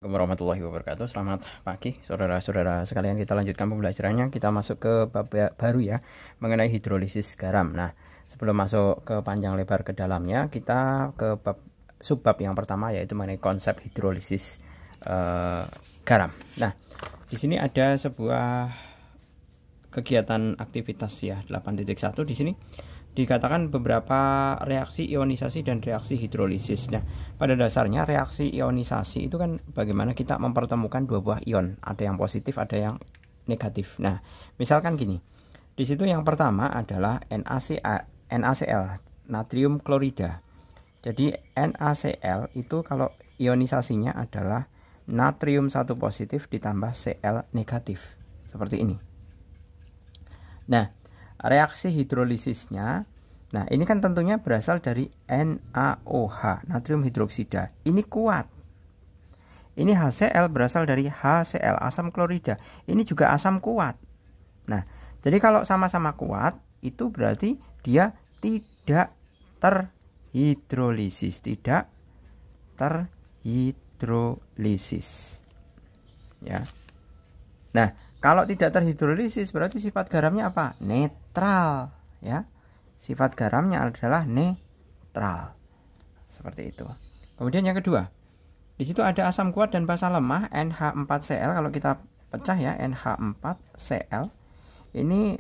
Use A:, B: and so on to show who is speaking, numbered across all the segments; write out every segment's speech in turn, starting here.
A: Assalamualaikum warahmatullahi wabarakatuh. Selamat pagi saudara-saudara sekalian. Kita lanjutkan pembelajarannya. Kita masuk ke bab baru ya, mengenai hidrolisis garam. Nah, sebelum masuk ke panjang lebar ke dalamnya, kita ke subbab yang pertama, yaitu mengenai konsep hidrolisis garam. Nah, di sini ada sebuah kegiatan aktivitas ya 8.1 di sini dikatakan beberapa reaksi ionisasi dan reaksi hidrolisis. Nah, pada dasarnya reaksi ionisasi itu kan bagaimana kita mempertemukan dua buah ion, ada yang positif, ada yang negatif. Nah, misalkan gini, di situ yang pertama adalah NaCl, natrium klorida. Jadi NaCl itu kalau ionisasinya adalah natrium 1 positif ditambah Cl negatif, seperti ini. Nah, reaksi hidrolisisnya, nah ini kan tentunya berasal dari NaOH, natrium hidroksida. Ini kuat. Ini HCl berasal dari HCl, asam klorida. Ini juga asam kuat. Nah, jadi kalau sama-sama kuat, itu berarti dia tidak terhidrolisis, tidak terhidrolisis. Ya. Nah, kalau tidak terhidrolisis berarti sifat garamnya apa? Netral, ya. Sifat garamnya adalah netral. Seperti itu. Kemudian yang kedua, di situ ada asam kuat dan basa lemah NH4Cl. Kalau kita pecah ya, NH4Cl ini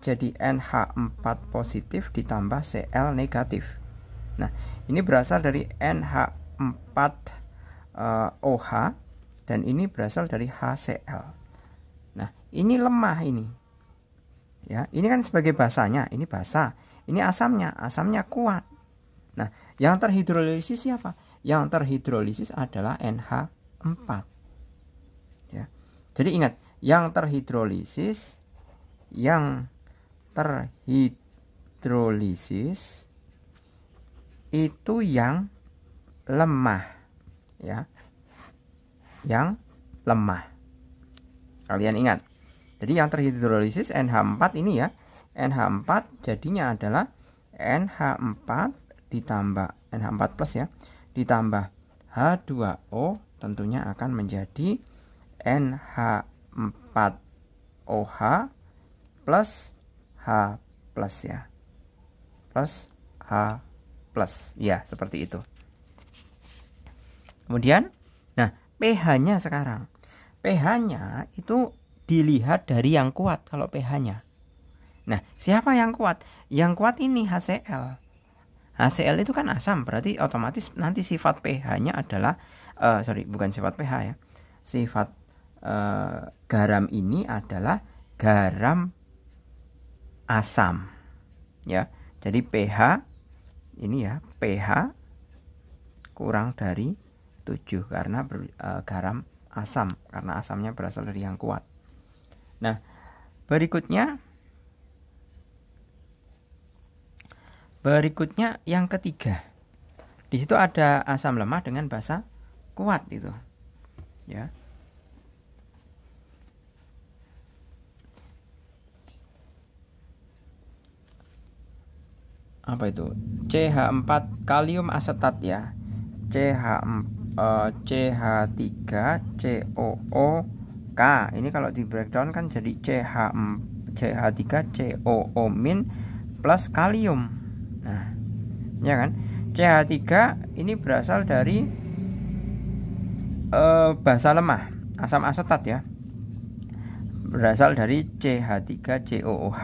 A: jadi NH4 positif ditambah Cl negatif. Nah, ini berasal dari NH4OH dan ini berasal dari HCl. Nah, ini lemah ini. Ya, ini kan sebagai basanya, ini basa. Ini asamnya kuat. Nah, yang terhidrolisis siapa? Yang terhidrolisis adalah NH4. Ya. Jadi ingat, yang terhidrolisis itu yang lemah, ya. Yang lemah. Kalian ingat. Jadi yang terhidrolisis NH4 ini ya. NH4 jadinya adalah NH4 ditambah NH4 plus ya. Ditambah H2O tentunya akan menjadi NH4OH plus H plus ya. Plus H plus. Ya, seperti itu. Kemudian, nah, pH-nya sekarang. pH-nya itu dilihat dari yang kuat kalau pH-nya. Nah, siapa yang kuat? Yang kuat ini HCl. HCl itu kan asam, berarti otomatis nanti sifat pH-nya adalah bukan sifat pH ya. Sifat garam ini adalah garam asam. Ya. Jadi pH ini ya, pH kurang dari 7 karena garam asam, karena asamnya berasal dari yang kuat. Nah, berikutnya yang ketiga. Di situ ada asam lemah dengan basa kuat itu. Ya. Apa itu? CH4 kalium asetat ya. CH3COOK. Ini kalau di breakdown kan jadi CH3COO min plus kalium. Nah, ya kan? CH3 ini berasal dari basa lemah, asam asetat ya. Berasal dari CH3COOH.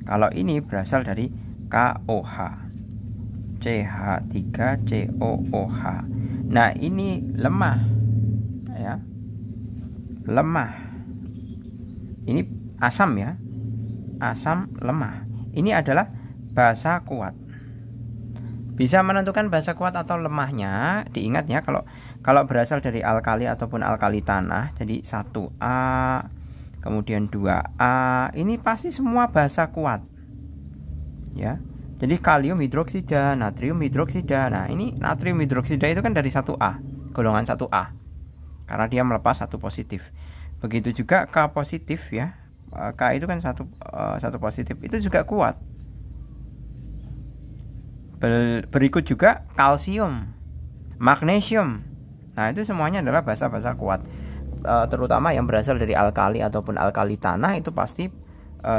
A: Kalau ini berasal dari KOH. CH3COOH. Nah, ini lemah. Ya. Lemah. Ini asam ya. Asam lemah. Ini adalah basa kuat. Bisa menentukan basa kuat atau lemahnya, diingat ya, kalau berasal dari alkali ataupun alkali tanah, jadi 1A, kemudian 2A, ini pasti semua basa kuat. Ya. Jadi kalium hidroksida, natrium hidroksida. Nah, ini natrium hidroksida itu kan dari 1A, golongan 1A. Karena dia melepas 1 positif. Begitu juga K positif ya. K itu kan 1 positif. Itu juga kuat. Berikut juga kalsium, magnesium. Nah, itu semuanya adalah basa-basa kuat. Terutama yang berasal dari alkali ataupun alkali tanah itu pasti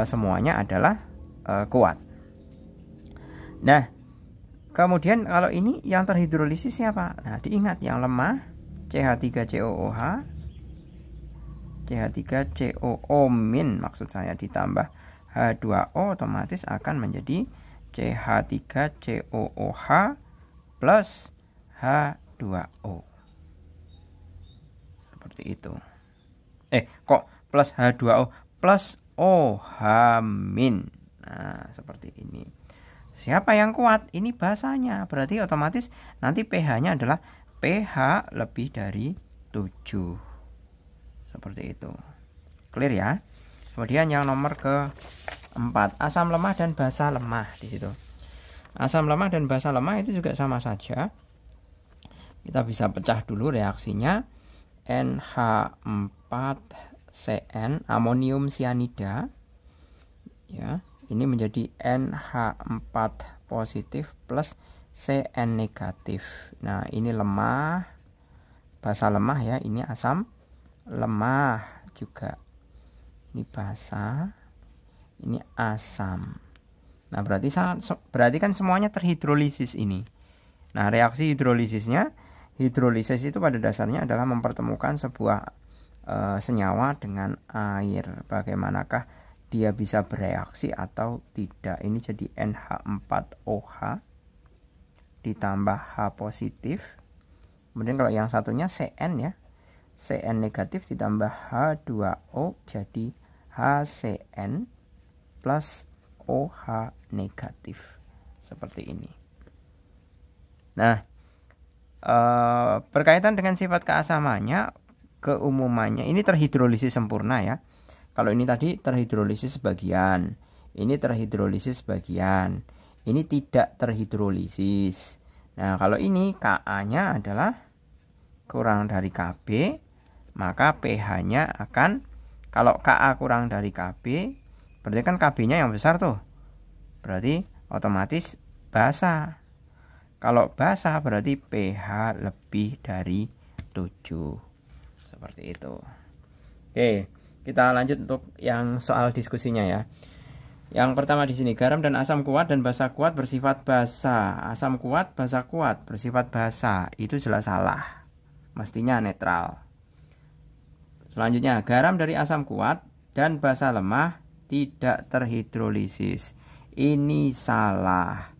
A: semuanya adalah kuat. Nah, kemudian kalau ini yang terhidrolisis siapa? Nah, diingat yang lemah CH3COOH, CH3COO- maksud saya, ditambah H2O otomatis akan menjadi CH3COOH plus H2O. Seperti itu. Kok plus H2O plus OH-. Nah, seperti ini. Siapa yang kuat? Ini basanya. Berarti otomatis nanti pH-nya adalah pH lebih dari 7. Seperti itu. Clear ya? Kemudian yang nomor ke-4, asam lemah dan basa lemah di situ. Asam lemah dan basa lemah itu juga sama saja. Kita bisa pecah dulu reaksinya. NH4CN amonium cyanida. Ya. Ini menjadi NH4 positif plus Cn negatif. Nah, ini lemah, basa lemah ya. Ini asam lemah juga. Ini basa, ini asam. Nah, berarti kan semuanya terhidrolisis ini. Nah, reaksi hidrolisis itu pada dasarnya adalah mempertemukan sebuah senyawa dengan air. Bagaimanakah dia bisa bereaksi atau tidak? Ini jadi NH4OH ditambah H positif. Kemudian kalau yang satunya Cn ya, Cn negatif ditambah H2O jadi HCN plus OH negatif. Seperti ini. Nah, berkaitan dengan sifat keasamannya, keumumannya ini terhidrolisis sempurna ya. Kalau ini tadi terhidrolisis sebagian, ini terhidrolisis sebagian, ini tidak terhidrolisis. Nah, kalau ini Ka-nya adalah kurang dari Kb, maka pH-nya akan, kalau Ka kurang dari Kb, berarti kan Kb-nya yang besar tuh. Berarti otomatis basa. Kalau basa berarti pH lebih dari 7. Seperti itu. Oke. Kita lanjut untuk yang soal diskusinya ya. Yang pertama di sini, garam dan asam kuat dan basa kuat bersifat basa. Asam kuat, basa kuat bersifat basa. Itu jelas salah. Mestinya netral. Selanjutnya, garam dari asam kuat dan basa lemah tidak terhidrolisis. Ini salah.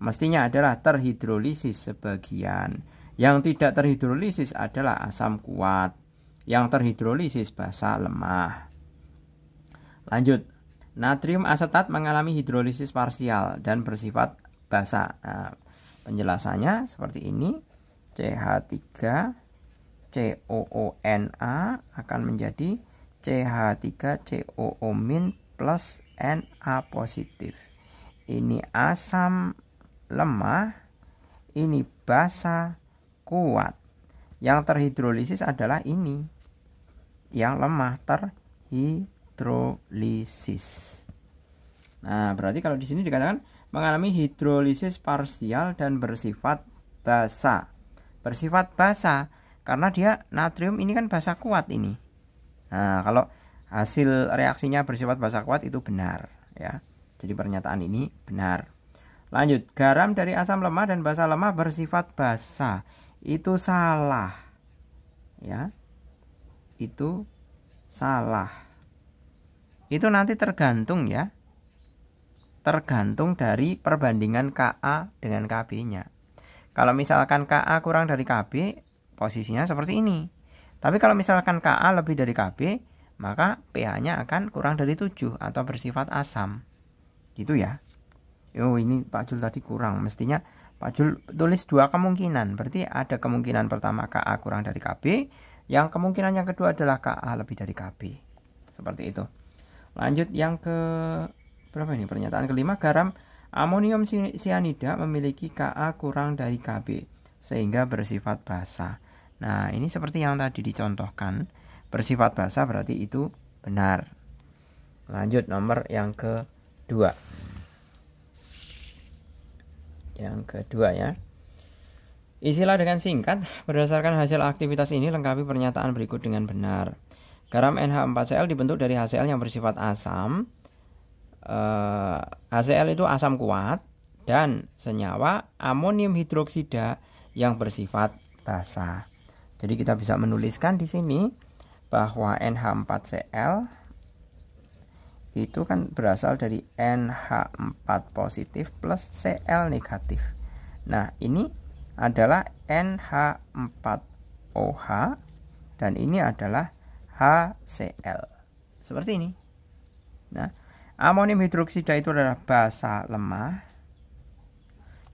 A: Mestinya adalah terhidrolisis sebagian. Yang tidak terhidrolisis adalah asam kuat. Yang terhidrolisis basa lemah. Lanjut. Natrium asetat mengalami hidrolisis parsial dan bersifat basa. Nah, penjelasannya seperti ini. CH3COONa akan menjadi CH3COO- plus Na positif. Ini asam lemah, ini basa kuat. Yang terhidrolisis adalah ini. Yang lemah terhidrolisis. Nah, berarti kalau di sini dikatakan mengalami hidrolisis parsial dan bersifat basa. Bersifat basa karena dia natrium ini kan basa kuat ini. Nah, kalau hasil reaksinya bersifat basa kuat itu benar ya. Jadi pernyataan ini benar. Lanjut, garam dari asam lemah dan basa lemah bersifat basa. Itu salah. Ya. Itu salah. Itu nanti tergantung ya. Tergantung dari perbandingan Ka dengan Kb-nya. Kalau misalkan Ka kurang dari Kb, posisinya seperti ini. Tapi kalau misalkan Ka lebih dari Kb, maka pH-nya akan kurang dari 7 atau bersifat asam. Gitu ya. Ini Pak Jul tadi kurang. Mestinya Pak Jul tulis 2 kemungkinan. Berarti ada kemungkinan pertama Ka kurang dari Kb. Yang kemungkinan yang kedua adalah Ka lebih dari Kb. Seperti itu. Lanjut yang ke berapa ini? Pernyataan kelima, garam amonium cyanida memiliki Ka kurang dari Kb sehingga bersifat basa. Nah, ini seperti yang tadi dicontohkan. Bersifat basa berarti itu benar. Lanjut nomor yang kedua. Yang kedua ya. Isilah dengan singkat. Berdasarkan hasil aktivitas ini, lengkapi pernyataan berikut dengan benar. Garam NH4Cl dibentuk dari HCl yang bersifat asam. HCl itu asam kuat, dan senyawa amonium hidroksida yang bersifat basa. Jadi kita bisa menuliskan di sini bahwa NH4Cl itu kan berasal dari NH4 positif plus Cl negatif. Nah, ini adalah NH4OH dan ini adalah HCl. Seperti ini. Nah, amonium hidroksida itu adalah basa lemah,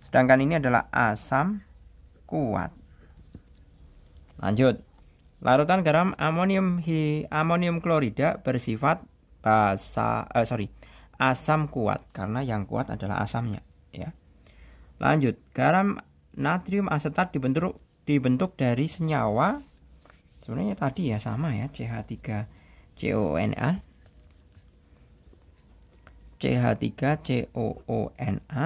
A: sedangkan ini adalah asam kuat. Lanjut. Larutan garam amonium klorida bersifat asam kuat karena yang kuat adalah asamnya, ya. Lanjut. Garam natrium asetat dibentuk dari senyawa, sebenarnya tadi ya sama ya, CH3COONA. CH3COONA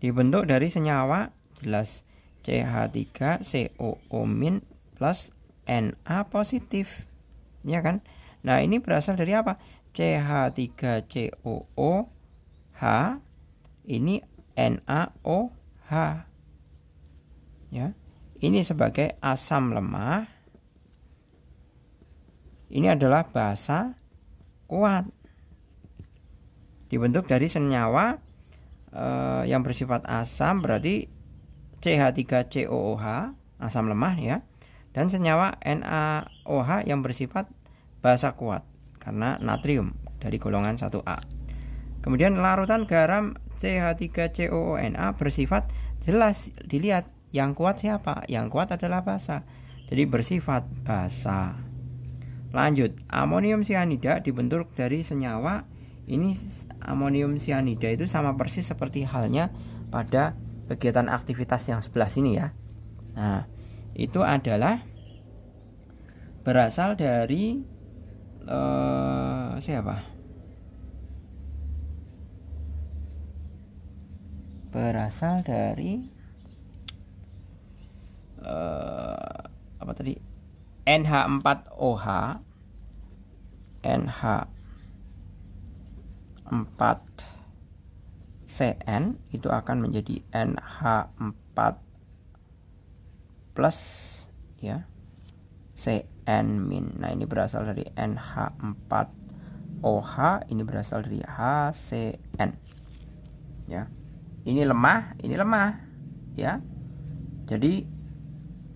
A: dibentuk dari senyawa, jelas, CH3COO- plus Na positif, ya kan? Nah, ini berasal dari apa? CH3COOH ini NaOH, ya. Ini sebagai asam lemah, ini adalah basa kuat, dibentuk dari senyawa yang bersifat asam, berarti CH3COOH asam lemah, ya, dan senyawa NaOH yang bersifat basa kuat karena natrium dari golongan 1A. Kemudian larutan garam CH3COONA bersifat, jelas dilihat yang kuat siapa? Yang kuat adalah basa, jadi bersifat basa. Lanjut, amonium sianida dibentuk dari senyawa, ini amonium sianida itu sama persis seperti halnya pada kegiatan aktivitas yang sebelah sini, ya. Nah, itu adalah berasal dari siapa? Berasal dari apa tadi? NH4OH, NH4CN itu akan menjadi NH4 plus, ya, Cn-. Nah, ini berasal dari NH4OH, ini berasal dari HCN, ya. Ini lemah, ya. Jadi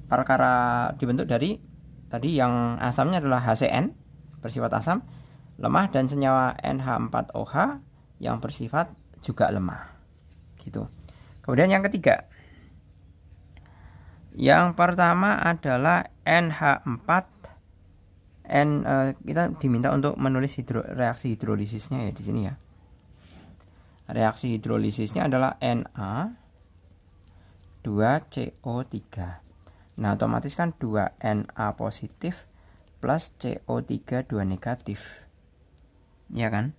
A: perkara dibentuk dari tadi yang asamnya adalah HCN bersifat asam, lemah, dan senyawa NH4OH yang bersifat juga lemah, gitu. Kemudian yang ketiga, yang pertama adalah NH4. Kita diminta untuk menulis reaksi hidrolisisnya, ya, di sini, ya. Reaksi hidrolisisnya adalah Na2CO3. Nah, otomatis kan 2 Na positif plus CO3 2 negatif, ya kan?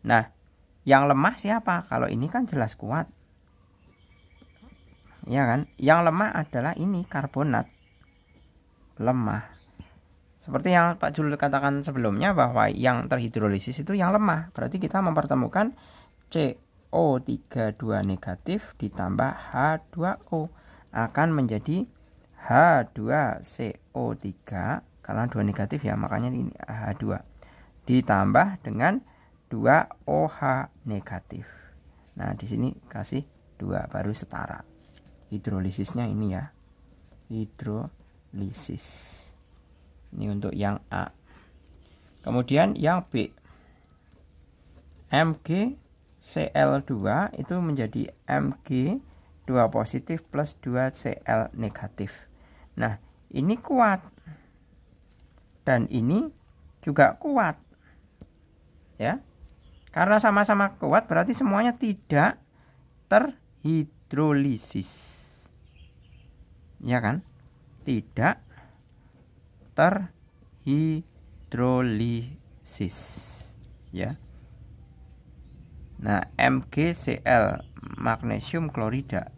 A: Nah, yang lemah siapa? Kalau ini kan jelas kuat, ya kan? Yang lemah adalah ini karbonat lemah. Seperti yang Pak Jul katakan sebelumnya bahwa yang terhidrolisis itu yang lemah. Berarti kita mempertemukan CO3 2 negatif ditambah H2O akan menjadi H2CO3 karena 2 negatif, ya, makanya ini H2 ditambah dengan 2OH negatif. Nah, di sini kasih 2 baru setara. Hidrolisisnya ini, ya, hidrolisis. Ini untuk yang A. Kemudian yang B, MgCl2 itu menjadi Mg2 positif plus 2Cl negatif. Nah, ini kuat dan ini juga kuat, ya. Karena sama-sama kuat berarti semuanya tidak terhidrolisis, ya kan? Tidak terhidrolisis, ya. Nah, MgCl magnesium klorida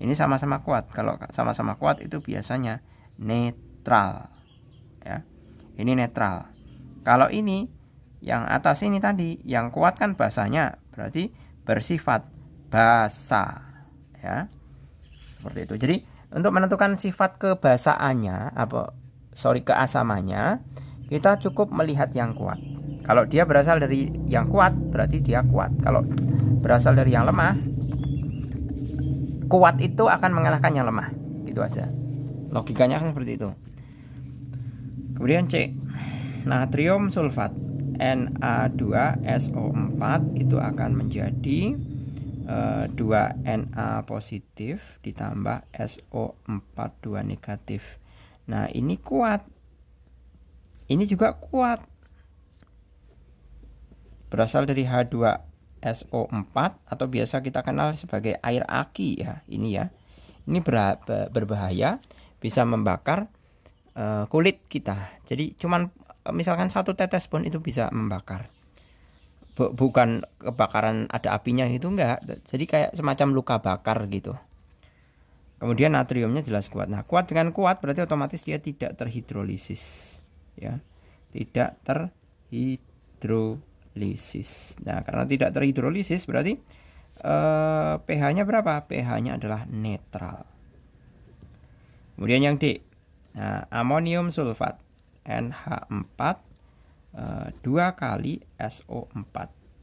A: Ini sama-sama kuat. Kalau sama-sama kuat itu biasanya netral. Ya. Ini netral. Kalau ini yang atas ini tadi, yang kuat kan basanya, berarti bersifat basa. Ya. Seperti itu. Jadi untuk menentukan sifat kebasaannya, keasamannya, kita cukup melihat yang kuat. Kalau dia berasal dari yang kuat, berarti dia kuat. Kalau berasal dari yang lemah, kuat itu akan mengalahkan yang lemah. Gitu aja. Logikanya kan seperti itu. Kemudian C. Natrium sulfat Na2SO4 itu akan menjadi 2Na positif ditambah SO4 2 negatif. Nah, ini kuat. Ini juga kuat. Berasal dari H2SO4 atau biasa kita kenal sebagai air aki ya. Ini ya. Ini berbahaya, bisa membakar kulit kita. Jadi cuman misalkan 1 tetes pun itu bisa membakar. Bukan kebakaran ada apinya itu enggak. Jadi kayak semacam luka bakar gitu. Kemudian natriumnya jelas kuat. Nah, kuat dengan kuat berarti otomatis dia tidak terhidrolisis. Ya. Tidak terhidrolisis. Nah, karena tidak terhidrolisis berarti pH-nya berapa? pH-nya adalah netral. Kemudian yang D. Nah, amonium sulfat NH4 2 kali SO4,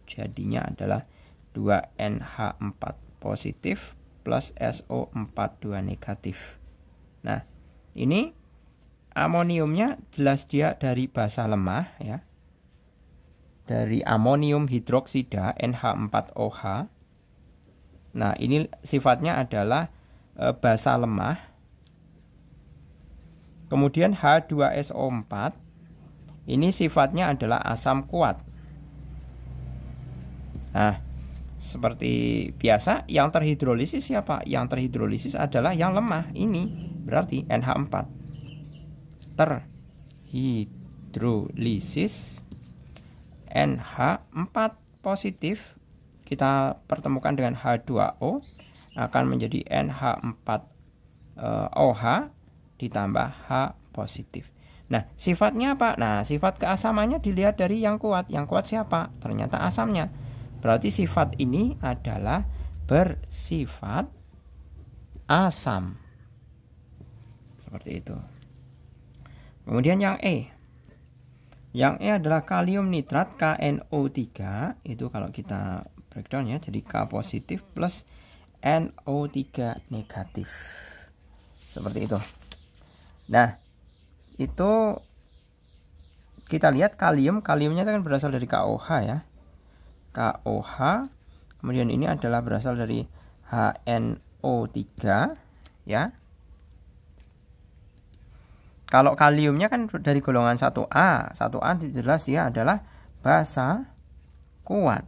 A: jadinya adalah 2NH4 positif plus SO4 2 negatif. Nah, ini amoniumnya jelas dia dari basa lemah ya, dari amonium hidroksida NH4OH. Nah, ini sifatnya adalah basa lemah. Kemudian H2SO4 ini sifatnya adalah asam kuat. Nah, seperti biasa yang terhidrolisis siapa? Yang terhidrolisis adalah yang lemah. Ini berarti NH4. Terhidrolisis NH4 positif kita pertemukan dengan H2O akan menjadi NH4OH ditambah H positif. Nah, sifatnya apa? Nah, sifat keasamannya dilihat dari yang kuat. Yang kuat siapa? Ternyata asamnya. Berarti sifat ini adalah bersifat asam. Seperti itu. Kemudian yang E. Yang E adalah kalium nitrat KNO3. Itu kalau kita breakdown ya, jadi K positif plus NO3 negatif. Seperti itu. Nah, itu kita lihat kaliumnya kan berasal dari KOH ya, KOH. Kemudian ini adalah berasal dari HNO3 ya. Kalau kaliumnya kan dari golongan 1A jelas dia adalah basa kuat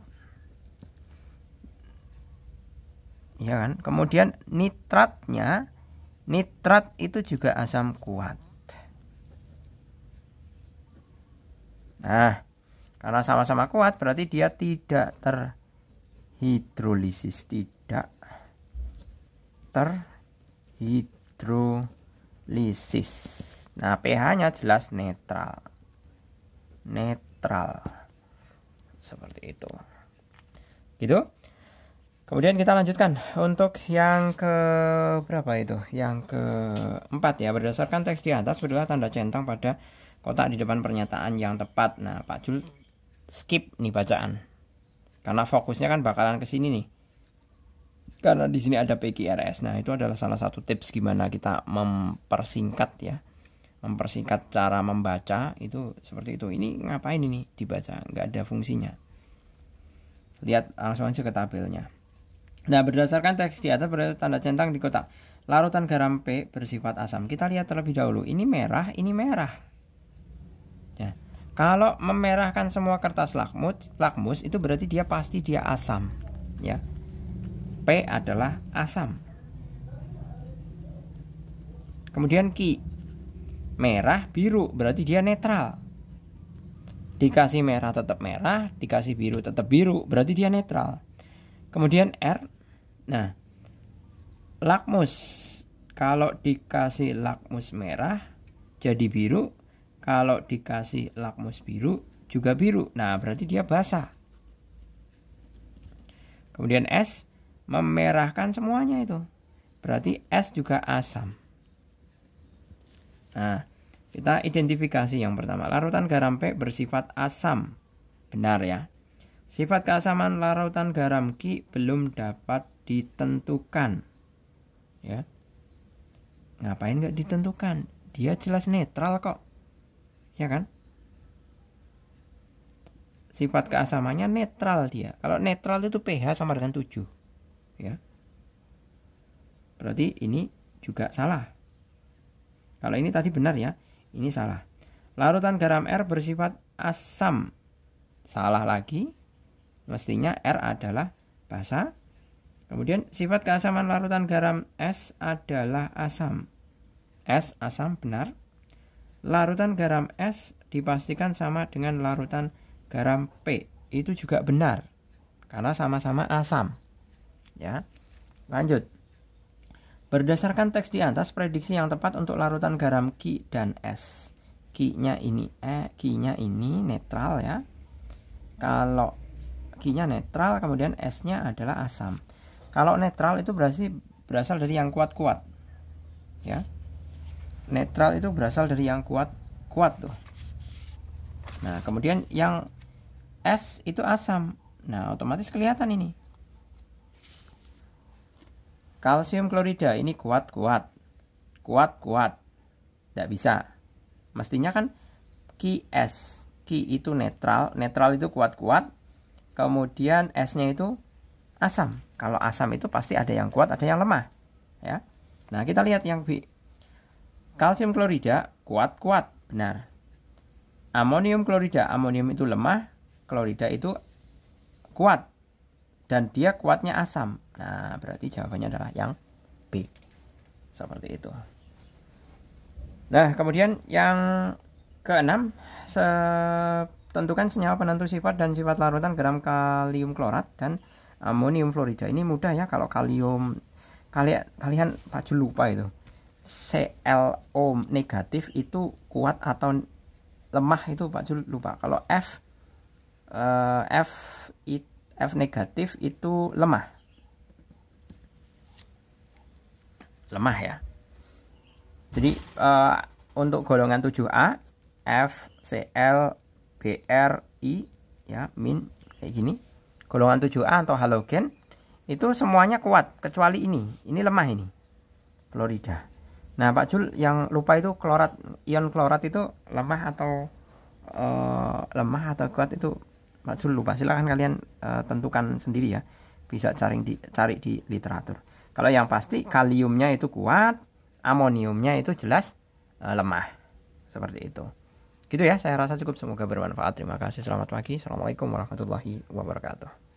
A: ya kan. Kemudian nitrat itu juga asam kuat. Nah, karena sama-sama kuat berarti dia tidak terhidrolisis, tidak terhidrolisis. Nah, pH-nya jelas netral. Netral. Seperti itu. Gitu. Kemudian kita lanjutkan untuk yang ke berapa itu? Yang keempat ya, berdasarkan teks di atas berilah tanda centang pada kotak di depan pernyataan yang tepat. Nah, Pak Jul skip nih bacaan. Karena fokusnya kan bakalan ke sini nih. Karena di sini ada PGRS. Nah, itu adalah salah satu tips gimana kita mempersingkat ya. Mempersingkat cara membaca itu seperti itu. Ini ngapain ini dibaca? Nggak ada fungsinya. Lihat langsung aja ke tabelnya. Nah, berdasarkan teks di atas berada tanda centang di kotak. Larutan garam P bersifat asam. Kita lihat terlebih dahulu. Ini merah, ini merah. Ya. Kalau memerahkan semua kertas lakmus itu berarti dia pasti dia asam. Ya. P adalah asam. Kemudian Q. Merah, biru berarti dia netral. Dikasih merah tetap merah, dikasih biru tetap biru, berarti dia netral. Kemudian R. Nah, lakmus. Kalau dikasih lakmus merah jadi biru, kalau dikasih lakmus biru juga biru. Nah, berarti dia basa. Kemudian S memerahkan semuanya itu. Berarti S juga asam. Nah, kita identifikasi yang pertama. Larutan garam P bersifat asam. Benar ya. Sifat keasaman larutan garam Q belum dapat ditentukan. Ya. Ngapain nggak ditentukan? Dia jelas netral kok. Ya kan? Sifat keasamannya netral dia. Kalau netral itu pH sama dengan 7. Ya. Berarti ini juga salah. Kalau ini tadi benar ya, ini salah. Larutan garam R bersifat asam. Salah lagi. Mestinya R adalah basa. Kemudian sifat keasaman larutan garam S adalah asam. S asam, benar. Larutan garam S dipastikan sama dengan larutan garam P. Itu juga benar. Karena sama-sama asam. Ya. Lanjut. Berdasarkan teks di atas, prediksi yang tepat untuk larutan garam Q dan S. Q-nya ini netral ya. Kalau Q-nya netral, kemudian S-nya adalah asam. Kalau netral itu berasal dari yang kuat-kuat. Ya. Netral itu berasal dari yang kuat tuh. Nah, kemudian yang S itu asam. Nah, otomatis kelihatan ini. Kalsium klorida ini kuat-kuat. Tidak bisa. Mestinya kan QS. Q itu netral. Netral itu kuat-kuat. Kemudian S-nya itu asam. Kalau asam itu pasti ada yang kuat, ada yang lemah. Ya. Nah, kita lihat yang B. Kalsium klorida kuat-kuat. Benar. Amonium klorida. Amonium itu lemah. Klorida itu kuat. Dan dia kuatnya asam. Nah, berarti jawabannya adalah yang B. Seperti itu. Nah, kemudian yang keenam, tentukan senyawa penentu sifat dan sifat larutan garam kalium klorat dan amonium fluorida. Ini mudah ya, kalau kalium kalian Pak Jul lupa itu. ClO negatif itu kuat atau lemah itu Pak Jul lupa. Kalau F negatif itu lemah. Lemah ya. Jadi untuk golongan 7A FClBrI ya, min kayak gini. Golongan 7A atau halogen itu semuanya kuat kecuali ini. Ini lemah ini. Klorida. Nah, Pak Jul yang lupa itu klorat, ion klorat itu lemah atau kuat itu Pak Jul lupa. Silahkan kalian tentukan sendiri ya. Bisa cari di literatur. Kalau yang pasti kaliumnya itu kuat, amoniumnya itu jelas lemah. Seperti itu. Gitu ya, saya rasa cukup. Semoga bermanfaat. Terima kasih. Selamat pagi. Assalamualaikum warahmatullahi wabarakatuh.